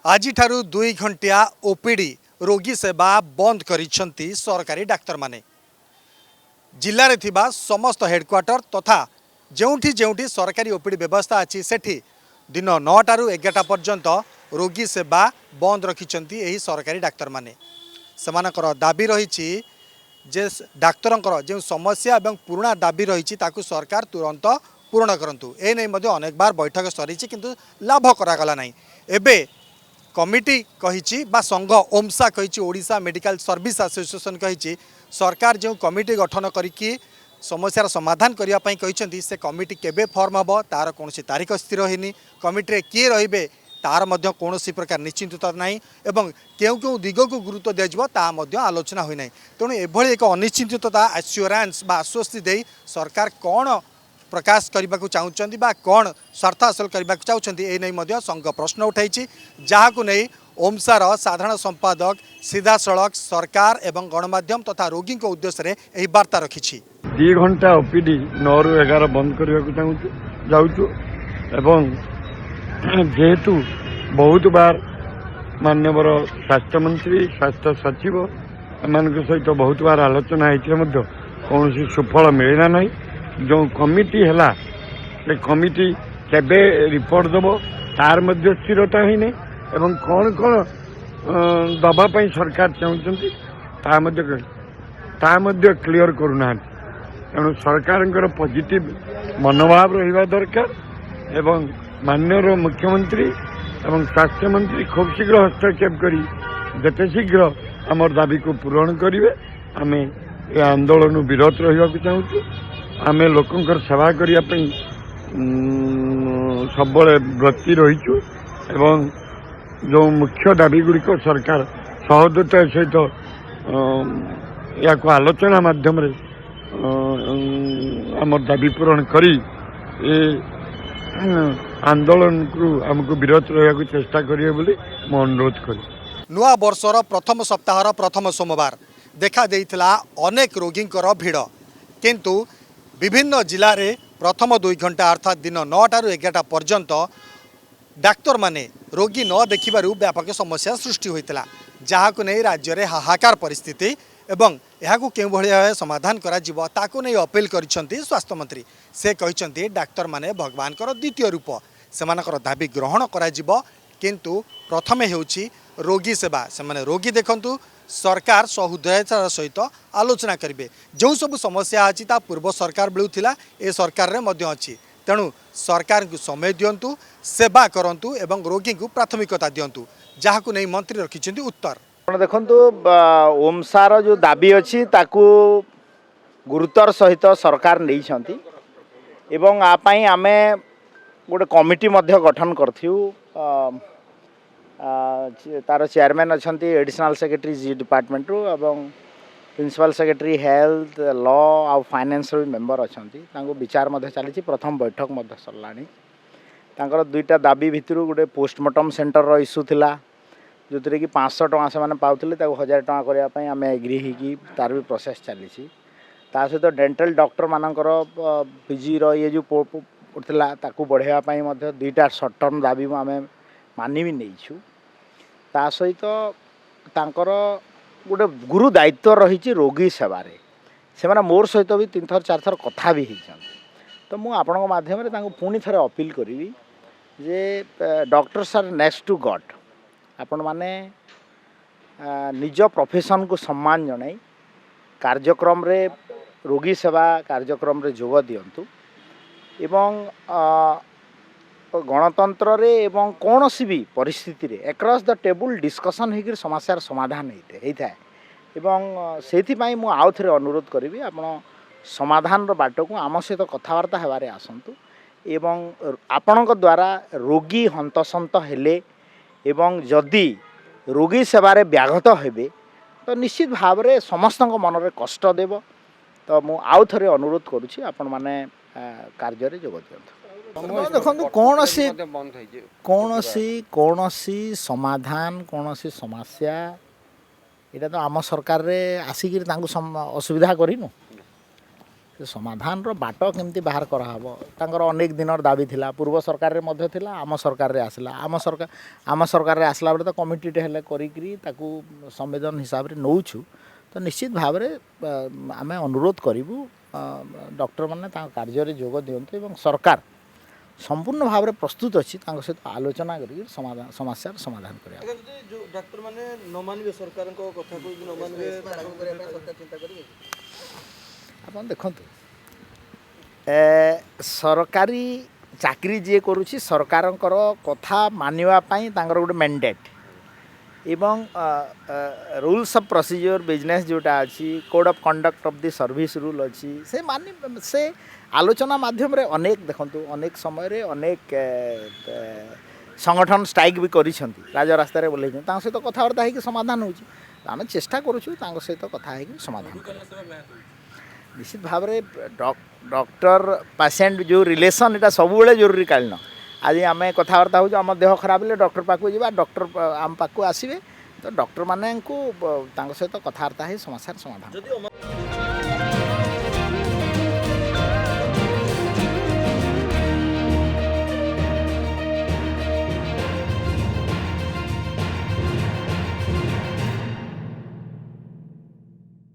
आज 2 घंटिया ओपीडी रोगी सेवा बंद करिसेंती सरकारी डाक्तर माने। जिले में थिबा समस्त हेडक्वार्टर तथा जेउठी जेउठी सरकारी ओपीडी व्यवस्था अच्छी सेठी दिन 9 ରୁ 11टा पर्यंत रोगी सेवा बंद रखिंट यही सरकारी डाक्तर माने। सेमानकर दाबी रही जे डाक्तरंकर जो समस्या एवं पुराना दाबी रही सरकार तुरंत पूर्ण करंतु। ए नहीं अनेक बार बैठक सरी किंतु लाभ करागला नहीं। एबे कमिटी कही संघ ओमसा कही ओडिशा मेडिकल सर्विस एसोसिएशन कही सरकार जो कमिटी गठन करिकी समस्यार समाधान करने कहते से कमिटी केबे फॉर्म हम तार कौन तारीख स्थिर होनी कमिटी किए रे तार कौन प्रकार निश्चिंतता नहीं एवं क्यों क्यों दिग को गुरुत्व दिज्व आलोचना होना। तेणु एभली एक अनिश्चितता एश्योरेंस बा आश्वस्ति दे सरकार कौन प्रकाश करने को चाहते कौन स्वार्थ हासिल करने को चाहते ये नहीं संघ प्रश्न उठाई जहाँ को नहीं ओमसार साधारण संपादक सीधा सड़क सरकार एवं गणमाध्यम तथा रोगी उद्देश्य यही वार्ता रखी। 2 घंटा ओपीडी 9 ରୁ 11 बंद करने जाऊँ एवं जेहेतु बहुत बार माननीय स्वास्थ्य मंत्री स्वास्थ्य सचिव एम सहित बहुत बार आलोचना होती कौन सुफल मिलना नहीं। जो कमिटी है से कमिटी केबे रिपोर्ट दब तार मध्य स्थिरता ही नहीं एवं कौन कौन दबापाई सरकार चाहते क्लियर करूना। तेणु सरकार पॉजिटिव मनोभाव रहा दरकार एवं माननीय मुख्यमंत्री एवं स्वास्थ्य मंत्री खूब शीघ्र हस्तक्षेप करी जिते शीघ्र आमर दाबी को पूरण करेंगे। आम ये आंदोलन विरत रहा चाहूँ। आम लोकंर सेवा करने सब व्रती रहीचु एवं जो मुख्य दाबी गुड़िक सरकार सहजता सहित या आलोचना माध्यम आम दाबी पूरण करी आंदोलन को आमको विरत रहा चेष्टा करेंगे बोली मु अनुरोध करी। नुआ वर्षर प्रथम सप्ताहर प्रथम सोमवार देखा देइथिला अनेक रोगींकर भिड़ किंतु विभिन्न जिले में प्रथम 2 घंटा अर्थात दिन 9 ରୁ 11ଟା पर्यंत डाक्तर माने रोगी न देखिबारु व्यापक समस्या सृष्टि होइतिला जहाँ को नहीं राज्य में हाहाकार परिस्थिति एवं यह क्यों भाव समाधान करा ताकू नहीं अपील करिसेंती स्वास्थ्य मंत्री। से कहिसेंती डाक्तर माने भगवान कर द्वितीय रूप सेमानकर दाबी ग्रहण करा किंतु प्रथमे हेउची रोगी सेवा से माने रोगी देखंतु सरकार सहृदयतार सहित आलोचना करेंगे। जो सब समस्या अच्छी पूर्व सरकार मिलूला ए सरकार रे मध्य अच्छी। तेणु सरकार को समय दिंतु सेवा करंतु एवं रोगी को प्राथमिकता दिंतु जहाँ को नहीं मंत्री रखिंट उत्तर। देखु ओमसार जो दाबी अच्छी ताकू गुरुतर सहित सरकार नहीं एवं आपाई आमे गोटे कमिटी गठन करूँ। तार चेयरमैन अच्छा एडिशनल सेक्रेटरी जी डिपार्टमेंट रू एवं प्रिंसिपल सेक्रेटरी हेल्थ लॉ आ फाइनेंस मेंबर अच्छा विचार चली प्रथम बैठक सरला। दुईटा दाबी भितर गोटे पोस्टमार्टम सेंटर इश्यू थिला जो थी कि 500 टଙ୍କା से पाते 1000 टଙ୍କା करने आम एग्री होगी तार भी प्रोसेस चली। सहित डेंटल डॉक्टर मानकर पीजी ये जो पड़ता ताकू बढ़ावाई 2टा सर्ट टर्म दाबी आम मानि भी नहीं। ता सहित तांकर गोटे गुरु दायित्व रही रोगी सेवार से मोर सहित भी 3 थर 4 थर कथा भी होती। तो मुझे आपण मध्यम पुणी थे अपील करी जे doctors are next to God. आपण माने निज प्रोफेशन को सम्मान जनाई कार्यक्रम रे रोगी सेवा कार्यक्रम रे जोग दियंतु एवं गणतंत्र रे एवं कौन सी भी परिस्थिति रे अक्रॉस द टेबल डिस्कशन होकर समस्यार समाधान होता है। एवं से मु आउ थे अनुरोध करी आपण समाधान बाट को आम सहित कथबार्ता होबारे आसतु एवं आपण द्वारा रोगी हंतसंत हेले एवं जदि रोगी सेवारे व्याघत हेबे तो निश्चित भाव में समस्त मन में कष्ट देव। तो मु आउ थे अनुरोध करुँची आपण माने कार्य रे जोग दियंतु। देखो कौन सी समाधान कौन सी समस्या यहाँ तो आम सरकार रे आसिक असुविधा करूँ से समाधान बाट केमती बाहर कराहब तांकर अनेक दिन दाबी थिला पूर्व सरकार रे मध्य थिला आम सरकार रे आसला आम सरकार रे आसला बेले तो कमिटीटे हेले करिकरी ताकू संवेदन हिसाब रे नौछु तो निश्चित भाव में आम अनुरोध करूँ डॉक्टर मैंने कार्य रे जोग दियंतु एवं सरकार संपूर्ण भाव में प्रस्तुत अच्छी सहित आलोचना कर समाधान समस्यार समाधान करिया। अगर जो डॉक्टर माने न मानबे सरकार को कथा को न मानबे सरकार चिंता करिए अपन देखंतु सरकारी चाकरी जे करुछि सरकारंकर कथा मानिवा पई तांकर गोटे मैंडेट एवं रूल्स ऑफ प्रोसीजर बिजनेस जोटा अच्छी code of conduct of the service rule अच्छी से मानि से आलोचना माध्यम रे अनेक देखंतु अनेक समय रे अनेक संगठन स्ट्राइक भी करिसंती राजरास्ता रे बोलै तां सहित कथाबार्ता है कि समाधान होछि आम चेष्टा करूछु तां सहित कथा है कि समाधान निश्चित भाव में डॉक्टर पेशेंट जो रिलेशन एटा सब बेले जरूरी कालीन आज आम कथबार्ता हो आम देह खराब हेल्ले डॉक्टर पाक जा डॉक्टर आम पाक आसवे तो डॉक्टर मान सहित कथबार्ता है समस्या समाधान।